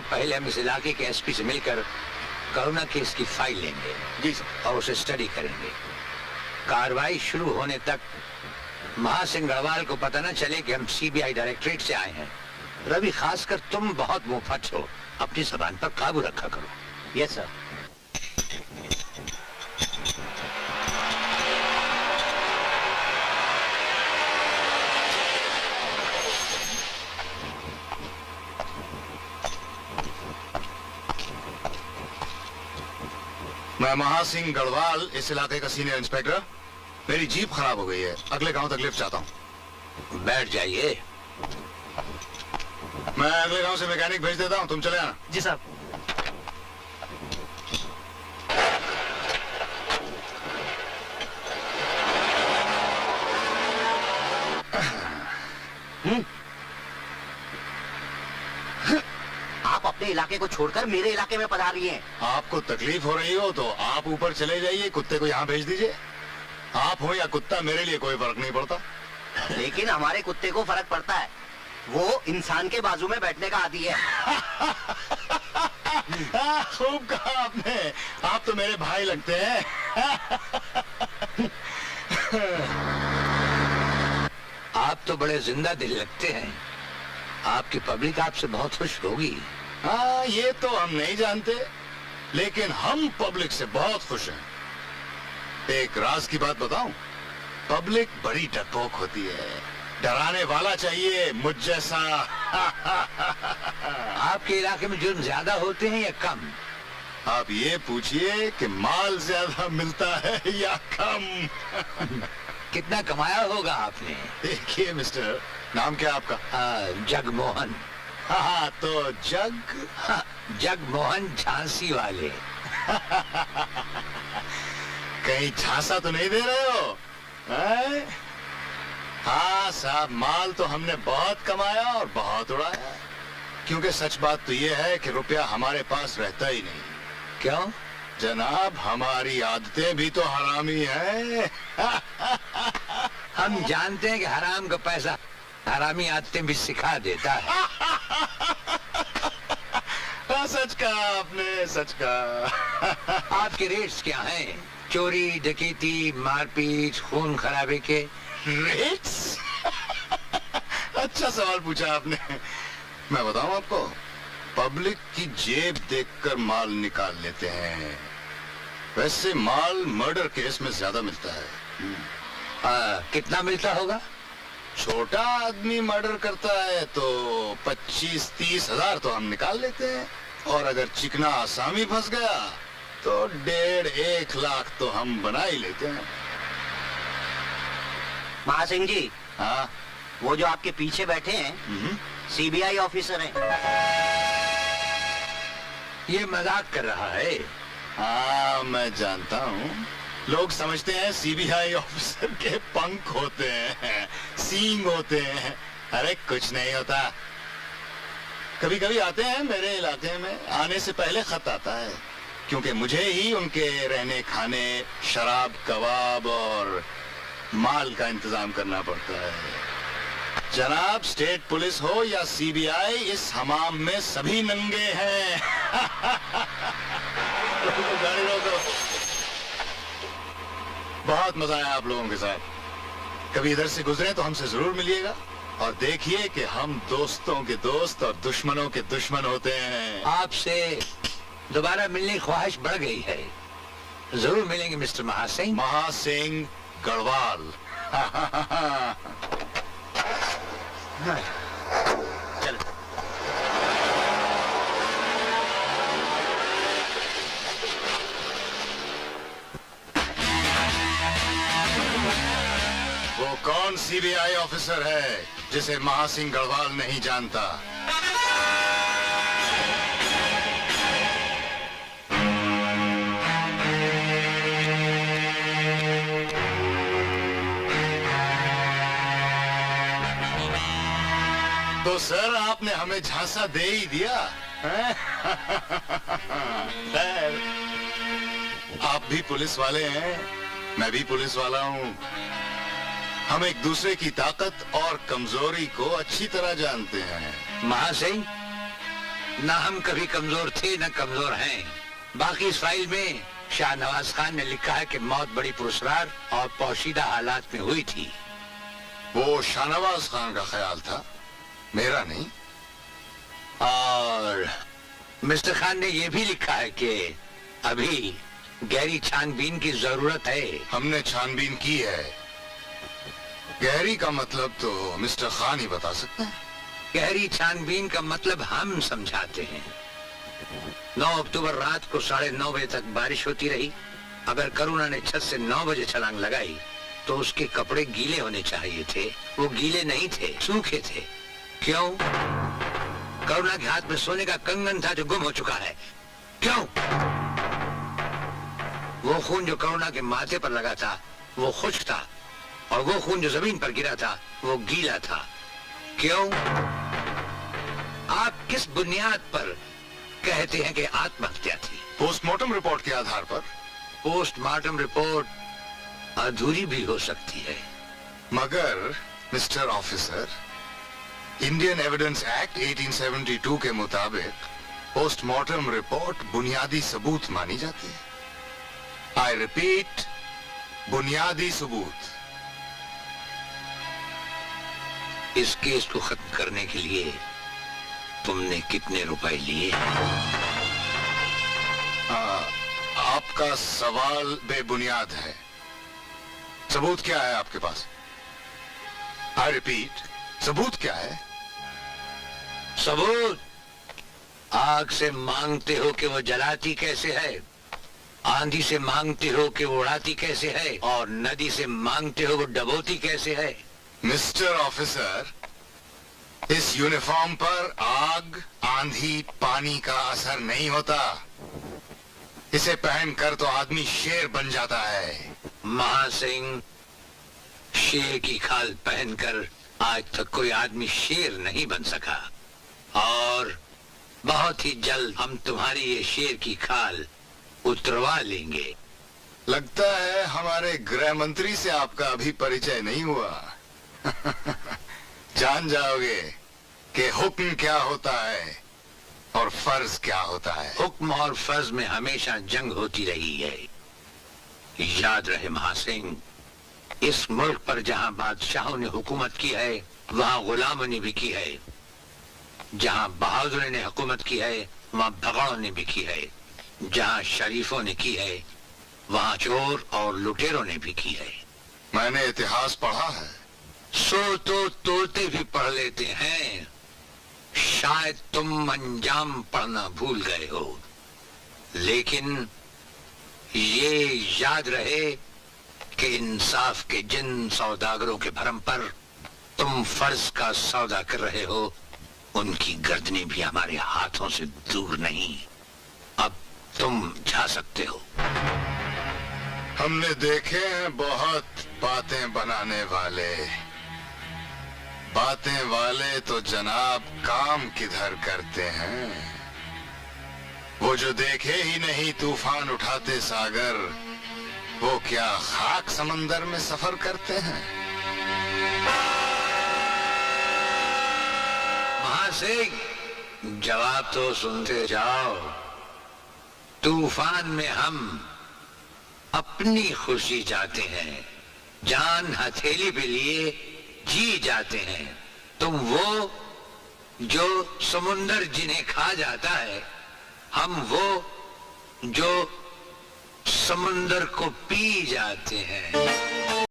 पहले हम इस इलाके के एसपी से मिलकर करुणा केस की फाइल लेंगे। जी सर। और उसे स्टडी करेंगे। कार्रवाई शुरू होने तक महासिंह गढ़वाल को पता न चले कि हम सीबीआई डायरेक्टरेट से आए हैं। रवि, खासकर तुम बहुत मुंहफट हो, अपनी जबान पर काबू रखा करो। Yes sir. मैं महासिंह गढ़वाल, इस इलाके का सीनियर इंस्पेक्टर। मेरी जीप खराब हो गई है, अगले गांव तक लिफ्ट चाहता हूँ। बैठ जाइए। मैं अगले गांव से मैकेनिक भेज देता हूँ, तुम चले आना। जी साहब। आप अपने इलाके को छोड़कर मेरे इलाके में पधारी हैं। आपको तकलीफ हो रही हो तो आप ऊपर चले जाइए, कुत्ते को यहाँ भेज दीजिए। आप हो या कुत्ता, मेरे लिए कोई फर्क नहीं पड़ता। लेकिन हमारे कुत्ते को फर्क पड़ता है, वो इंसान के बाजू में बैठने का आदी है। खूब कहा आपने, आप तो मेरे भाई लगते हैं। आप तो बड़े जिंदा दिल लगते हैं। आपकी पब्लिक आपसे बहुत खुश होगी। हाँ, ये तो हम नहीं जानते, लेकिन हम पब्लिक से बहुत खुश हैं। एक राज की बात बताऊं, पब्लिक बड़ी डरपोक होती है, डराने वाला चाहिए मुझ जैसा। आपके इलाके में जुर्म ज्यादा होते हैं या कम? आप ये पूछिए कि माल ज्यादा मिलता है या कम। कितना कमाया होगा आपने? देखिए मिस्टर, नाम क्या आपका? जगमोहन। हाँ, तो जगमोहन झांसी वाले। कहीं झांसा तो नहीं दे रहे हो? हाँ साहब, माल तो हमने बहुत कमाया और बहुत उड़ाया, क्योंकि सच बात तो ये है कि रुपया हमारे पास रहता ही नहीं। क्यों जनाब, हमारी आदतें भी तो हरामी हैं। हम जानते हैं कि हराम का पैसा हरामी आदतें भी सिखा देता है। सच कहा आपने, सच कहा। आपके रेट्स क्या हैं? चोरी, डकैती, मारपीट, खून खराबे के रेट्स? अच्छा सवाल पूछा आपने। मैं बताऊं आपको, पब्लिक की जेब देखकर माल निकाल लेते हैं। वैसे माल मर्डर केस में ज्यादा मिलता है। कितना मिलता होगा? छोटा आदमी मर्डर करता है तो 25-30 हजार तो हम निकाल लेते हैं, और अगर चिकना आसामी फंस गया तो 1.5-1 लाख तो हम बना ही लेते हैं। महासिंह जी। हाँ, वो जो आपके पीछे बैठे हैं सीबीआई ऑफिसर हैं। ये मजाक कर रहा है। हाँ, मैं जानता हूँ। लोग समझते हैं सीबीआई ऑफिसर के पंख होते हैं, सींग होते हैं। अरे कुछ नहीं होता। कभी कभी आते हैं मेरे इलाके में, आने से पहले खत आता है, क्योंकि मुझे ही उनके रहने खाने, शराब, कबाब और माल का इंतजाम करना पड़ता है। जनाब, स्टेट पुलिस हो या सीबीआई, इस हमाम में सभी नंगे हैं। गाड़ी रोको। बहुत मजा आया आप लोगों के साथ। कभी इधर से गुजरे तो हमसे जरूर मिलिएगा, और देखिए कि हम दोस्तों के दोस्त और दुश्मनों के दुश्मन होते हैं। आपसे दोबारा मिलने की ख्वाहिश बढ़ गई है। जरूर मिलेंगे मिस्टर महासिंह। महासिंह गढ़वाल। चलो। वो कौन सीबीआई ऑफिसर है जिसे महासिंह गढ़वाल नहीं जानता? तो सर, आपने हमें झांसा दे ही दिया। आप भी पुलिस वाले हैं, मैं भी पुलिस वाला हूँ। हम एक दूसरे की ताकत और कमजोरी को अच्छी तरह जानते हैं। महासिंह, ना हम कभी कमजोर थे न कमजोर हैं। बाकी इस फाइल में शाहनवाज खान ने लिखा है कि मौत बड़ी पुरस्कार और पोशीदा हालात में हुई थी। वो शाहनवाज खान का ख्याल था, मेरा नहीं। और मिस्टर खान ने यह भी लिखा है कि अभी गहरी छानबीन की जरूरत है। हमने छानबीन की है। गहरी का मतलब तो मिस्टर खान ही बता सकते हैं। गहरी छानबीन का मतलब हम समझाते हैं। 9 अक्टूबर रात को 9:30 बजे तक बारिश होती रही। अगर करुणा ने छत से 9 बजे छलांग लगाई तो उसके कपड़े गीले होने चाहिए थे। वो गीले नहीं थे, सूखे थे। क्यों? करुणा के हाथ में सोने का कंगन था जो गुम हो चुका है। क्यों? वो खून जो करुणा के माथे पर लगा था वो खुश्क था, और वो खून जो जमीन पर गिरा था वो गीला था। क्यों? आप किस बुनियाद पर कहते हैं कि आत्महत्या थी? पोस्टमार्टम रिपोर्ट के आधार पर। पोस्टमार्टम रिपोर्ट अधूरी भी हो सकती है। मगर mister officer, Indian evidence act 1872 के मुताबिक पोस्टमार्टम रिपोर्ट बुनियादी सबूत मानी जाती है। आई रिपीट, बुनियादी सबूत। इस केस को खत्म करने के लिए तुमने कितने रुपए लिए? आपका सवाल बेबुनियाद है। सबूत क्या है आपके पास? आई रिपीट, सबूत क्या है? सबूत आग से मांगते हो कि वो जलाती कैसे है, आंधी से मांगते हो कि वो उड़ाती कैसे है, और नदी से मांगते हो वो डबोती कैसे है। मिस्टर ऑफिसर, इस यूनिफॉर्म पर आग, आंधी, पानी का असर नहीं होता। इसे पहनकर तो आदमी शेर बन जाता है। महासिंह, शेर की खाल पहनकर आज तक कोई आदमी शेर नहीं बन सका, और बहुत ही जल्द हम तुम्हारी ये शेर की खाल उतरवा लेंगे। लगता है हमारे गृह मंत्री से आपका अभी परिचय नहीं हुआ। जान जाओगे कि हुक्म क्या होता है और फर्ज क्या होता है। हुक्म और फर्ज में हमेशा जंग होती रही है। याद रहे महासिंह, इस मुल्क पर जहां बादशाहों ने हुकूमत की है वहां गुलामों ने भी की है। जहां बहादुरों ने हुकूमत की है वहां भगड़ों ने भी की है। जहां शरीफों ने की है वहां चोर और लुटेरों ने भी की है। मैंने इतिहास पढ़ा है। सो तो तोते भी पढ़ लेते हैं। शायद तुम अंजाम पढ़ना भूल गए हो, लेकिन ये याद रहे कि इंसाफ के जिन सौदागरों के भरम पर तुम फर्ज का सौदा कर रहे हो उनकी गर्दनें भी हमारे हाथों से दूर नहीं। अब तुम जा सकते हो। हमने देखे हैं बहुत बातें बनाने वाले। बातें वाले तो जनाब काम किधर करते हैं। वो जो देखे ही नहीं तूफान उठाते सागर, वो क्या खाक समंदर में सफर करते हैं। महासिंह, जवाब तो सुनते जाओ। तूफान में हम अपनी खुशी जाते हैं, जान हथेली पे लिए जी जाते हैं। तुम वो जो समुंदर जिन्हें खा जाता है, हम वो जो समुंदर को पी जाते हैं।